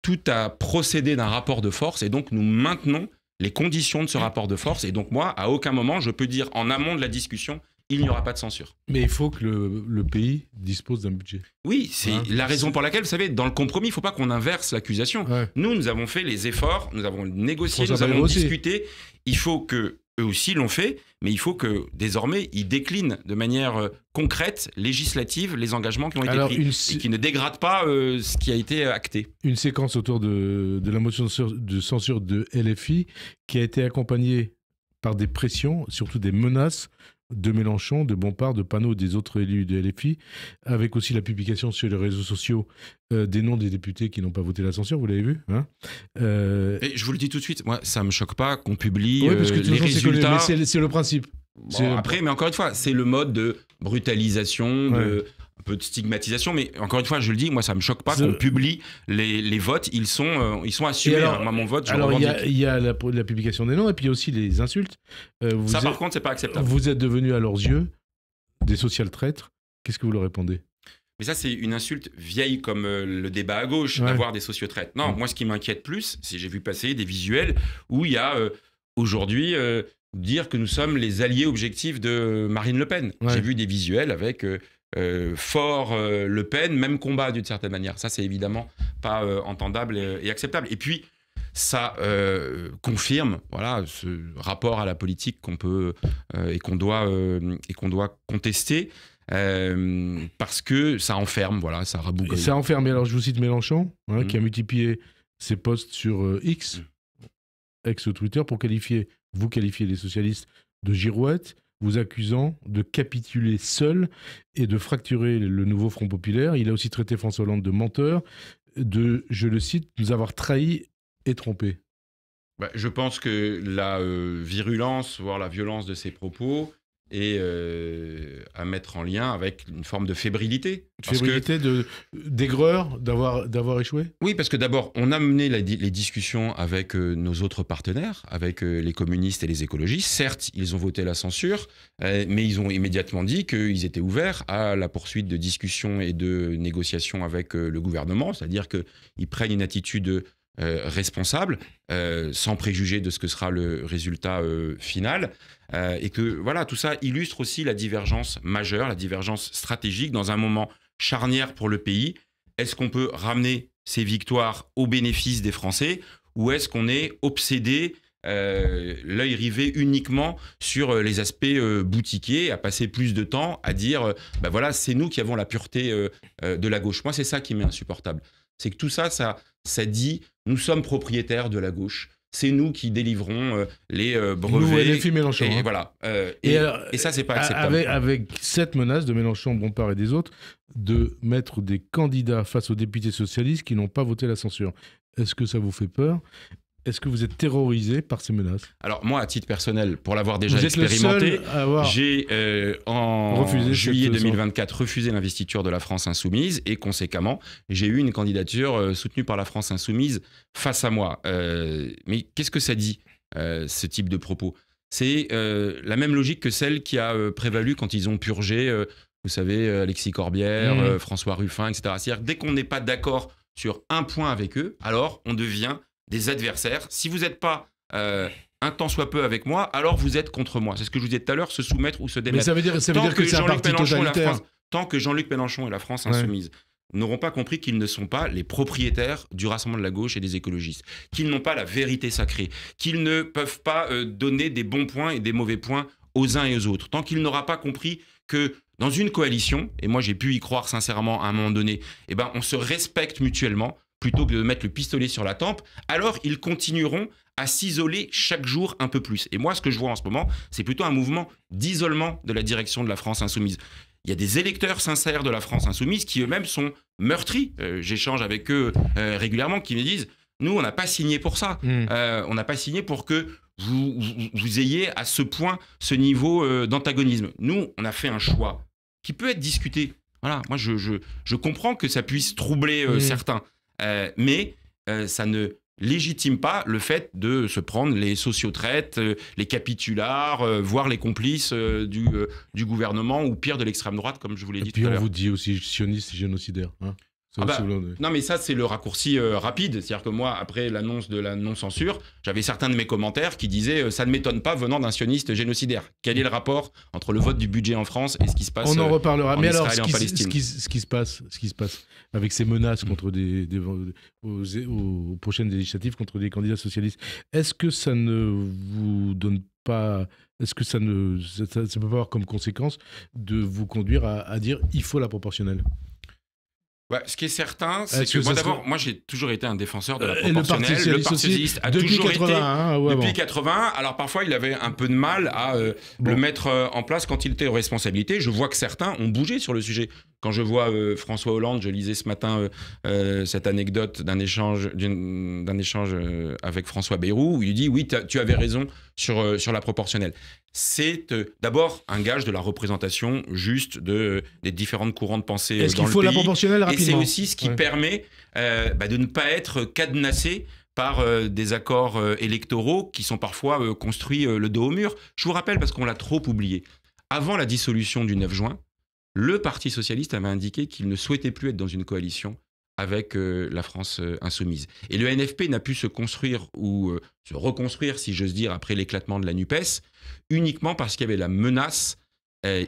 Tout a procédé d'un rapport de force et donc nous maintenons les conditions de ce rapport de force. Et donc moi, à aucun moment, je peux dire en amont de la discussion, il n'y aura pas de censure. Mais il faut que le pays dispose d'un budget. Oui, c'est la raison pour laquelle, vous savez, dans le compromis, il ne faut pas qu'on inverse l'accusation. Ouais. Nous avons fait les efforts, nous avons négocié, nous avons discuté. Il faut que eux aussi l'ont fait, mais il faut que désormais ils déclinent de manière concrète, législative, les engagements qui ont été pris et qui ne dégradent pas ce qui a été acté. Une séquence autour de la motion de censure de LFI qui a été accompagnée par des pressions, surtout des menaces de Mélenchon, de Bompard, de Panot, des autres élus de LFI, avec aussi la publication sur les réseaux sociaux des noms des députés qui n'ont pas voté la censure, vous l'avez vu Et je vous le dis tout de suite, moi ça me choque pas qu'on publie parce que les résultats. C'est le principe. Bon, après, mais encore une fois, c'est le mode de brutalisation, un peu de stigmatisation, mais encore une fois, je le dis, moi ça me choque pas qu'on publie les votes, ils sont assumés. Alors, moi mon vote, je revendique. Il y a la publication des noms et puis il y a aussi les insultes. Par contre, c'est pas acceptable. Vous êtes devenus à leurs yeux des social traîtres. Qu'est-ce que vous leur répondez? Mais ça, c'est une insulte vieille comme le débat à gauche, d'avoir des sociotraites. Non, moi, ce qui m'inquiète plus, c'est j'ai vu passer des visuels où il y a aujourd'hui dire que nous sommes les alliés objectifs de Marine Le Pen. J'ai vu des visuels avec Fort Le Pen, même combat d'une certaine manière. Ça, c'est évidemment pas entendable et acceptable. Et puis, ça confirme ce rapport à la politique qu'on peut et qu'on doit contester. Parce que ça enferme, ça rabougrit. Ça enferme. Et alors, je vous cite Mélenchon, qui a multiplié ses posts sur X, ex-Twitter, pour qualifier les socialistes de girouettes, vous accusant de capituler seul et de fracturer le nouveau Front populaire. Il a aussi traité François Hollande de menteur, de, je le cite, nous avoir trahis et trompés. Je pense que la virulence, voire la violence de ses propos est à mettre en lien avec une forme de fébrilité. Fébrilité, d'aigreur d'avoir échoué? Oui, parce que d'abord, on a mené les discussions avec nos autres partenaires, avec les communistes et les écologistes. Certes, ils ont voté la censure, mais ils ont immédiatement dit qu'ils étaient ouverts à la poursuite de discussions et de négociations avec le gouvernement, c'est-à-dire qu'ils prennent une attitude responsable, sans préjuger de ce que sera le résultat final, et que voilà, tout ça illustre aussi la divergence majeure, la divergence stratégique dans un moment charnière pour le pays. Est-ce qu'on peut ramener ces victoires au bénéfice des Français, ou est-ce qu'on est obsédé, l'œil rivé uniquement sur les aspects boutiquiers, à passer plus de temps à dire voilà, c'est nous qui avons la pureté de la gauche. Moi, c'est ça qui m'est insupportable. C'est que tout ça, ça dit, nous sommes propriétaires de la gauche. C'est nous qui délivrons les brevets. Nous, LFI Mélenchon. Et voilà. Et ça, c'est pas acceptable. Avec cette menace de Mélenchon, Bompard et des autres, de mettre des candidats face aux députés socialistes qui n'ont pas voté la censure. Est-ce que ça vous fait peur ? Est-ce que vous êtes terrorisé par ces menaces ? Alors moi, à titre personnel, pour l'avoir déjà expérimenté, j'ai en juillet 2024 refusé l'investiture de la France Insoumise et conséquemment, j'ai eu une candidature soutenue par la France Insoumise face à moi. Mais qu'est-ce que ça dit, ce type de propos ? C'est la même logique que celle qui a prévalu quand ils ont purgé, vous savez, Alexis Corbière, François Ruffin, etc. C'est-à-dire dès qu'on n'est pas d'accord sur un point avec eux, alors on devient des adversaires. Si vous n'êtes pas un tant soit peu avec moi, alors vous êtes contre moi. C'est ce que je vous disais tout à l'heure, se soumettre ou se démettre. Mais ça veut dire que c'est un parti totalitaire. Tant que Jean-Luc Mélenchon et la France Insoumise n'auront pas compris qu'ils ne sont pas les propriétaires du Rassemblement de la gauche et des écologistes, qu'ils n'ont pas la vérité sacrée, qu'ils ne peuvent pas donner des bons points et des mauvais points aux uns et aux autres, tant qu'il n'aura pas compris que dans une coalition, et moi j'ai pu y croire sincèrement à un moment donné, on se respecte mutuellement, plutôt que de mettre le pistolet sur la tempe, alors ils continueront à s'isoler chaque jour un peu plus. Et moi, ce que je vois en ce moment, c'est plutôt un mouvement d'isolement de la direction de la France Insoumise. Il y a des électeurs sincères de la France Insoumise qui eux-mêmes sont meurtris. J'échange avec eux régulièrement, qui me disent « Nous, on n'a pas signé pour ça. On n'a pas signé pour que vous ayez à ce point ce niveau d'antagonisme. Nous, on a fait un choix qui peut être discuté. » Voilà, moi, je comprends que ça puisse troubler certains. Mais ça ne légitime pas le fait de se prendre les sociotraites, les capitulars, voire les complices du gouvernement ou pire de l'extrême droite, comme je vous l'ai dit tout à l'heure. Et puis on vous dit aussi sioniste et génocidaire. Hein, non mais ça c'est le raccourci rapide, c'est-à-dire que moi après l'annonce de la non-censure, j'avais certains de mes commentaires qui disaient ça ne m'étonne pas venant d'un sioniste génocidaire. Quel est le rapport entre le vote du budget en France et ce qui se passe en reparlera. Mais alors Israël et en Palestine. ce qui se passe avec ces menaces contre aux prochaines législatives contre des candidats socialistes, est-ce que ça ne vous donne pas... Est-ce que ça peut pas avoir comme conséquence de vous conduire à dire il faut la proportionnelle ? Ce qui est certain, c'est que moi j'ai toujours été un défenseur de la proportionnelle. Le Parti socialiste a toujours été depuis 80. Alors parfois il avait un peu de mal à le mettre en place quand il était aux responsabilités. Je vois que certains ont bougé sur le sujet. Quand je vois François Hollande, je lisais ce matin cette anecdote d'un échange avec François Bayrou où il dit oui, tu avais raison sur la proportionnelle. C'est d'abord un gage de la représentation juste des différentes courants de pensée dans le pays. Est-ce qu'il faut la proportionnelle rapidement ? Et c'est aussi ce qui permet de ne pas être cadenassé par des accords électoraux qui sont parfois construits le dos au mur. Je vous rappelle, parce qu'on l'a trop oublié, avant la dissolution du 9 juin, le Parti socialiste avait indiqué qu'il ne souhaitait plus être dans une coalition avec la France insoumise. Et le NFP n'a pu se construire ou se reconstruire, si j'ose dire, après l'éclatement de la NUPES, uniquement parce qu'il y avait la menace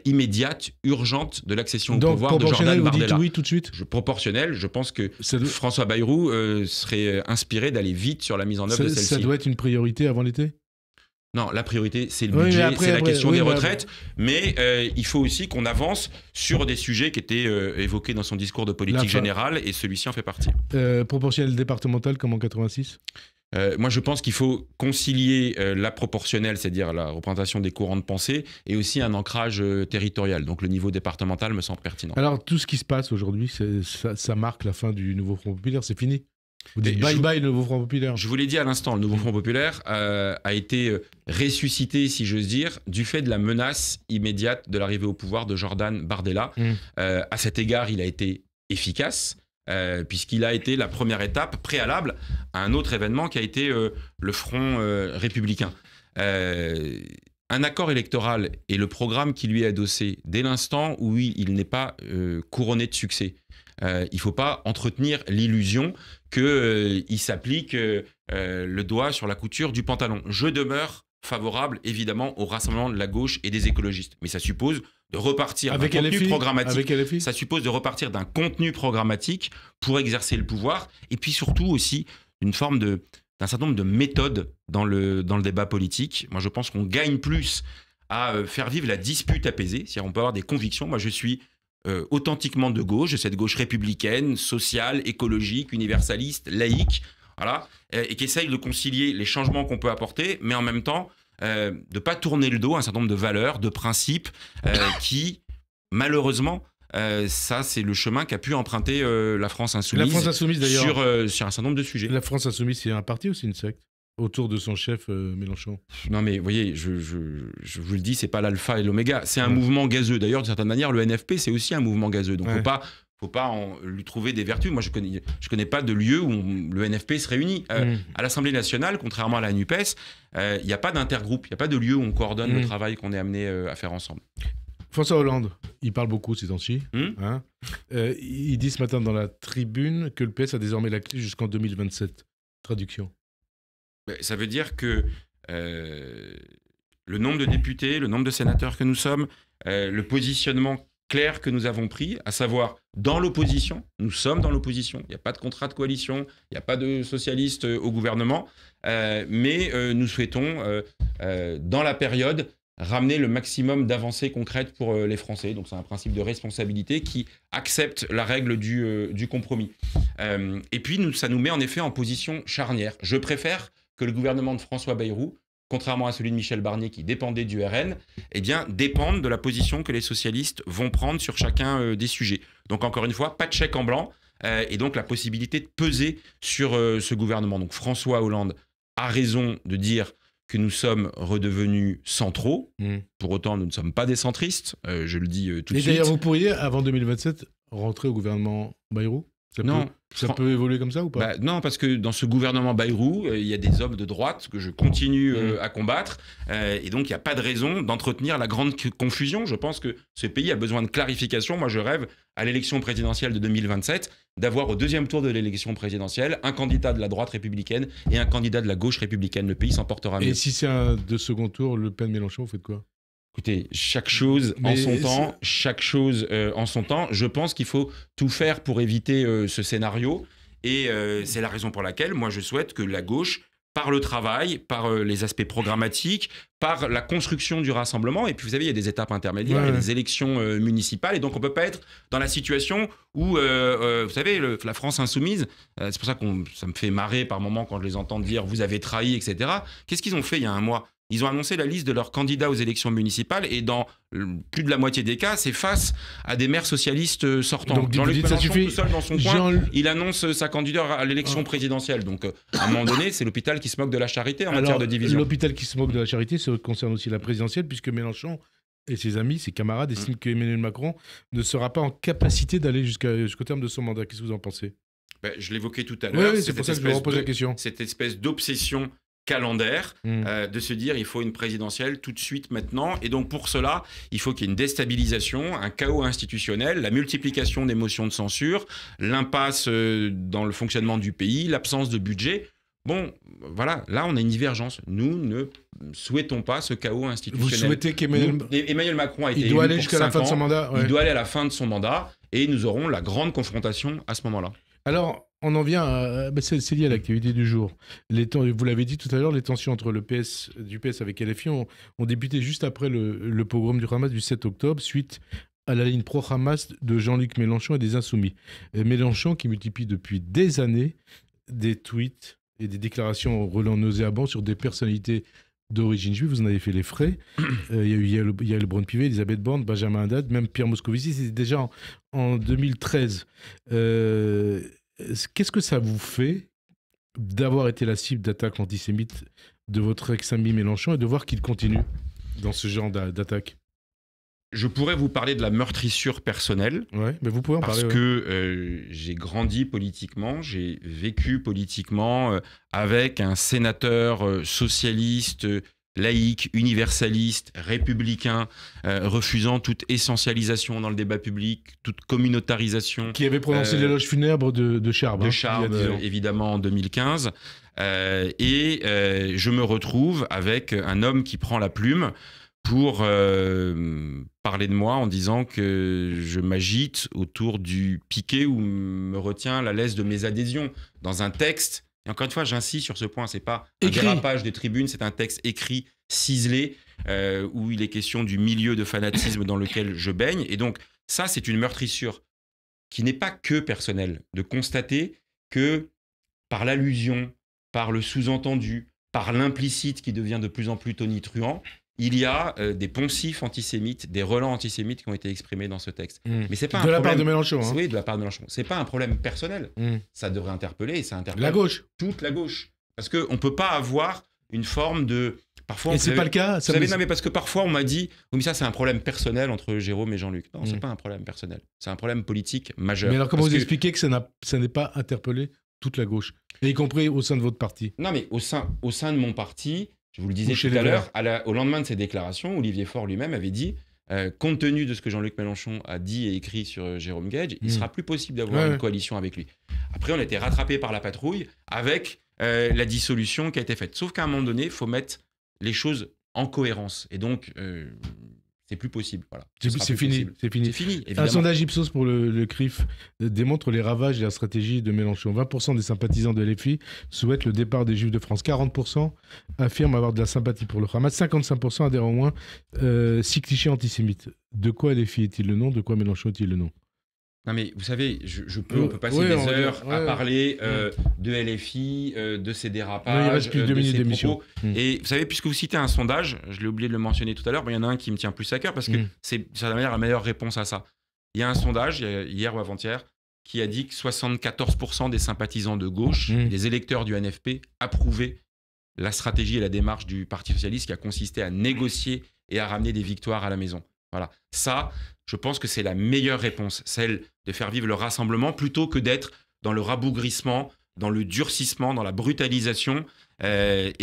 immédiate, urgente de l'accession au pouvoir de Jordan Bardella. Donc, oui, tout de suite. Proportionnel, je pense que François Bayrou serait inspiré d'aller vite sur la mise en œuvre de celle-ci. Ça doit être une priorité avant l'été ? Non, la priorité, c'est le budget, c'est la question des retraites. Mais il faut aussi qu'on avance sur des sujets qui étaient évoqués dans son discours de politique générale, et celui-ci en fait partie. Proportionnelle départementale comme en 86 ? Moi, je pense qu'il faut concilier la proportionnelle, c'est-à-dire la représentation des courants de pensée, et aussi un ancrage territorial. Donc, le niveau départemental me semble pertinent. Alors, tout ce qui se passe aujourd'hui, ça marque la fin du nouveau Front populaire, c'est fini ? Vous dites bye le nouveau Front Populaire. Je vous l'ai dit à l'instant, le nouveau Front Populaire a été ressuscité, si j'ose dire, du fait de la menace immédiate de l'arrivée au pouvoir de Jordan Bardella. À cet égard, il a été efficace, puisqu'il a été la première étape préalable à un autre événement qui a été le Front républicain. Un accord électoral et le programme qui lui est adossé dès l'instant où il n'est pas couronné de succès. Il ne faut pas entretenir l'illusion qu'il s'applique le doigt sur la couture du pantalon. Je demeure favorable, évidemment, au rassemblement de la gauche et des écologistes. Mais ça suppose de repartir d'un contenu programmatique. Ça suppose de repartir d'un contenu programmatique pour exercer le pouvoir. Et puis surtout aussi une forme d'un certain nombre de méthodes dans le débat politique. Moi, je pense qu'on gagne plus à faire vivre la dispute apaisée. C'est-à-dire, on peut avoir des convictions. Moi, je suis authentiquement de gauche, cette gauche républicaine, sociale, écologique, universaliste, laïque, voilà, et qui essaye de concilier les changements qu'on peut apporter, mais en même temps, de ne pas tourner le dos à un certain nombre de valeurs, de principes qui, malheureusement, ça, c'est le chemin qu'a pu emprunter la France Insoumise, d'ailleurs, sur un certain nombre de sujets. La France Insoumise, c'est un parti ou c'est une secte autour de son chef Mélenchon? Non mais vous voyez, je vous le dis, c'est pas l'alpha et l'oméga, c'est un mouvement gazeux. D'ailleurs, d'une certaine manière, le NFP, c'est aussi un mouvement gazeux. Donc faut pas lui trouver des vertus. Moi, je connais pas de lieu où le NFP se réunit. À l'Assemblée nationale, contrairement à la NUPES, il n'y a pas d'intergroupe, il n'y a pas de lieu où on coordonne le travail qu'on est amené à faire ensemble. François Hollande, il parle beaucoup ces temps-ci. Il dit ce matin dans la Tribune que le PS a désormais la clé jusqu'en 2027. Traduction. Ça veut dire que le nombre de députés, le nombre de sénateurs que nous sommes, le positionnement clair que nous avons pris, à savoir dans l'opposition, nous sommes dans l'opposition, il n'y a pas de contrat de coalition, il n'y a pas de socialistes au gouvernement, mais nous souhaitons, dans la période, ramener le maximum d'avancées concrètes pour les Français. Donc c'est un principe de responsabilité qui accepte la règle du compromis. Et puis ça nous met en effet en position charnière. Je préfère que le gouvernement de François Bayrou, contrairement à celui de Michel Barnier qui dépendait du RN, eh bien, dépendent de la position que les socialistes vont prendre sur chacun des sujets. Donc encore une fois, pas de chèque en blanc et donc la possibilité de peser sur ce gouvernement. Donc François Hollande a raison de dire que nous sommes redevenus centraux. Pour autant, nous ne sommes pas des centristes, je le dis tout de suite. Et d'ailleurs, vous pourriez, avant 2027, rentrer au gouvernement Bayrou ? Ça peut évoluer comme ça ou pas ? Non, parce que dans ce gouvernement Bayrou, il y a des hommes de droite que je continue à combattre. Et donc, il n'y a pas de raison d'entretenir la grande confusion. Je pense que ce pays a besoin de clarification. Moi, je rêve, à l'élection présidentielle de 2027, d'avoir au deuxième tour de l'élection présidentielle un candidat de la droite républicaine et un candidat de la gauche républicaine. Le pays s'en portera mieux. Et si c'est un de second tour, Le Pen-Mélenchon, vous faites quoi ? Écoutez, chaque chose en son temps, chaque chose en son temps. Je pense qu'il faut tout faire pour éviter ce scénario. Et c'est la raison pour laquelle, moi, je souhaite que la gauche, par le travail, par les aspects programmatiques, par la construction du rassemblement, et puis vous savez, il y a des étapes intermédiaires, il y a des élections municipales, et donc on ne peut pas être dans la situation où, vous savez, la France insoumise, c'est pour ça que ça me fait marrer par moments quand je les entends dire « vous avez trahi », etc. Qu'est-ce qu'ils ont fait il y a un mois ? Ils ont annoncé la liste de leurs candidats aux élections municipales et dans plus de la moitié des cas, c'est face à des maires socialistes sortants. Donc, Jean-Luc Mélenchon, tout seul dans son coin, il annonce sa candidature à l'élection présidentielle. Donc, à un moment donné, c'est l'hôpital qui se moque de la charité en matière de division. L'hôpital qui se moque de la charité, ça concerne aussi la présidentielle, puisque Mélenchon et ses amis, ses camarades, estiment qu'Emmanuel Macron ne sera pas en capacité d'aller jusqu'au terme de son mandat. Qu'est-ce que vous en pensez ? Je l'évoquais tout à l'heure. C'est pour ça que je vous repose la question. Cette espèce d'obsession calendaire, de se dire il faut une présidentielle tout de suite maintenant, et donc pour cela il faut qu'il y ait une déstabilisation, un chaos institutionnel, la multiplication des motions de censure, l'impasse dans le fonctionnement du pays, l'absence de budget. Bon, voilà, là on a une divergence. Nous ne souhaitons pas ce chaos institutionnel. Vous souhaitez qu'Emmanuel Macron a été élu doit aller pour jusqu'à la fin de son mandat. Il doit aller à la fin de son mandat et nous aurons la grande confrontation à ce moment-là. Alors, on en vient à... c'est lié à l'activité du jour. Vous l'avez dit tout à l'heure, les tensions entre du PS avec LFI ont débuté juste après le pogrom du Hamas du 7 octobre, suite à la ligne pro-Hamas de Jean-Luc Mélenchon et des Insoumis. Mélenchon qui multiplie depuis des années des tweets et des déclarations relant nauséabonds sur des personnalités d'origine juive. Vous en avez fait les frais. Il y a eu Yael Braun-Pivet, Elisabeth Borne, Benjamin Haddad, même Pierre Moscovici. C'était déjà en 2013. Qu'est-ce que ça vous fait d'avoir été la cible d'attaques antisémites de votre ex-ami Mélenchon et de voir qu'il continue dans ce genre d'attaque? Je pourrais vous parler de la meurtrissure personnelle. Ouais, mais vous pouvez en parce parler. que j'ai grandi politiquement, j'ai vécu politiquement avec un sénateur socialiste, laïque, universaliste, républicain, refusant toute essentialisation dans le débat public, toute communautarisation. Qui avait prononcé l'éloge funèbre de Charb. De Charb, évidemment, en 2015. Je me retrouve avec un homme qui prend la plume pour parler de moi en disant que je m'agite autour du piquet où me retient la laisse de mes adhésions dans un texte. Et encore une fois, j'insiste sur ce point, c'est pas un dérapage des tribunes, c'est un texte écrit, ciselé, où il est question du milieu de fanatisme dans lequel je baigne. Et donc, ça, c'est une meurtrissure qui n'est pas que personnelle. De constater que par l'allusion, par le sous-entendu, par l'implicite qui devient de plus en plus tonitruant, il y a des poncifs antisémites, des relents antisémites qui ont été exprimés dans ce texte. Mais c'est pas de la part de Mélenchon. Hein. Oui, de la part de Mélenchon. C'est pas un problème personnel. Ça devrait interpeller et ça interpelle la gauche. Toute la gauche. Parce qu'on peut pas avoir une forme de... Parfois, et c'est pas le cas. Non, mais parce que parfois on m'a dit, oui, mais ça c'est un problème personnel entre Jérôme et Jean-Luc. Non, c'est pas un problème personnel. C'est un problème politique majeur. Mais alors comment vous expliquez que ça n'est pas interpellé toute la gauche, et y compris au sein de votre parti? Non, mais au sein de mon parti... Je vous le disais tout à l'heure, au lendemain de ces déclarations, Olivier Faure lui-même avait dit, compte tenu de ce que Jean-Luc Mélenchon a dit et écrit sur Jérôme Gage, il sera plus possible d'avoir une coalition avec lui. Après, on a été rattrapé par la patrouille avec la dissolution qui a été faite. Sauf qu'à un moment donné, il faut mettre les choses en cohérence. Et donc, c'est plus possible. Voilà. C'est fini. C'est fini, évidemment. Un sondage Ipsos pour le CRIF démontre les ravages et la stratégie de Mélenchon. 20% des sympathisants de LFI souhaitent le départ des Juifs de France. 40% affirment avoir de la sympathie pour le Hamas. 55% adhèrent au moins 6 clichés antisémites. De quoi LFI est-il le nom? De quoi Mélenchon est-il le nom? Non mais vous savez, on peut passer des heures à parler de LFI, de ses dérapages, il reste plus de 2 minutes d'émission. Et vous savez, puisque vous citez un sondage, je l'ai oublié de le mentionner tout à l'heure, mais il y en a un qui me tient plus à cœur parce que c'est la meilleure réponse à ça. Il y a un sondage, hier ou avant-hier, qui a dit que 74% des sympathisants de gauche, des électeurs du NFP, approuvaient la stratégie et la démarche du Parti socialiste qui a consisté à négocier et à ramener des victoires à la maison. Voilà. Ça, je pense que c'est la meilleure réponse, celle de faire vivre le rassemblement plutôt que d'être dans le rabougrissement, dans le durcissement, dans la brutalisation avec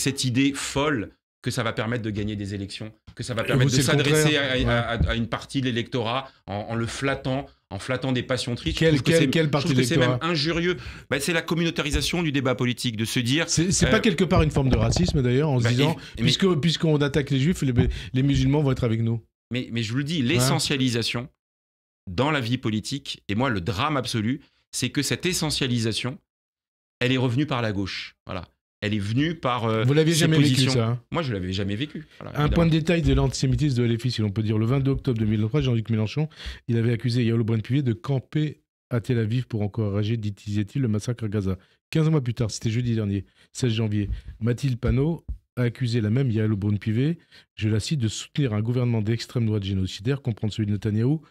cette idée folle que ça va permettre de gagner des élections, que ça va permettre de s'adresser à une partie de l'électorat en le flattant, en flattant des passions tristes. Quelle partie de l'électorat? C'est même injurieux. C'est la communautarisation du débat politique, de se dire... C'est pas quelque part une forme de racisme d'ailleurs, en se disant, puisqu'on attaque les juifs, les musulmans vont être avec nous. Mais je vous le dis, l'essentialisation dans la vie politique, et moi le drame absolu, c'est que cette essentialisation, elle est revenue par la gauche. Voilà. Elle est venue par Vous l'aviez jamais vécu, ça hein? Moi, je l'avais jamais vécu. Voilà, un point de détail de l'antisémitisme de LFI, si l'on peut dire. Le 22 octobre 2023, Jean-Luc Mélenchon, il avait accusé Yael Braun-Pivet de camper à Tel Aviv pour encourager, disait-il, le massacre à Gaza. 15 mois plus tard, c'était jeudi dernier, 16 janvier, Mathilde Panot a accusé la même Yael Braun-Pivet, je la cite, de soutenir un gouvernement d'extrême droite génocidaire, comprendre celui de Netanyahou.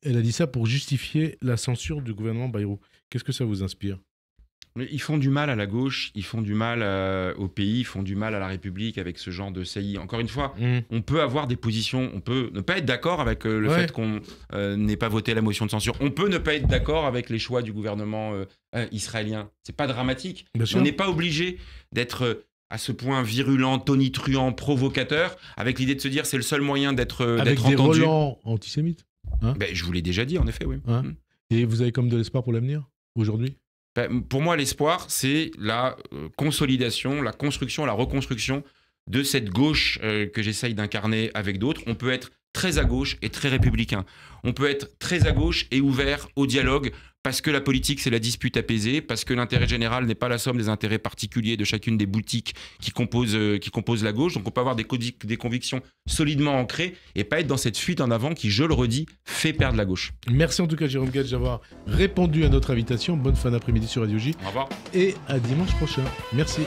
Elle a dit ça pour justifier la censure du gouvernement Bayrou. Qu'est-ce que ça vous inspire? Ils font du mal à la gauche, ils font du mal au pays, ils font du mal à la République avec ce genre de saillie. Encore une fois, on peut avoir des positions, on peut ne pas être d'accord avec le fait qu'on n'ait pas voté la motion de censure. On peut ne pas être d'accord avec les choix du gouvernement israélien. C'est pas dramatique. On n'est pas obligé d'être à ce point virulent, tonitruant, provocateur, avec l'idée de se dire c'est le seul moyen d'être entendu. Avec des relents antisémites hein? Je vous l'ai déjà dit, en effet, oui. Hein Et vous avez comme de l'espoir pour l'avenir, aujourd'hui? Pour moi, l'espoir, c'est la consolidation, la construction, la reconstruction de cette gauche que j'essaye d'incarner avec d'autres. On peut être très à gauche et très républicain. On peut être très à gauche et ouvert au dialogue parce que la politique, c'est la dispute apaisée, parce que l'intérêt général n'est pas la somme des intérêts particuliers de chacune des boutiques qui composent la gauche. Donc on peut avoir des convictions solidement ancrées et pas être dans cette fuite en avant qui, je le redis, fait perdre la gauche. Merci en tout cas Jérôme Gage d'avoir répondu à notre invitation. Bonne fin d'après-midi sur Radio J. Au revoir. Et à dimanche prochain. Merci.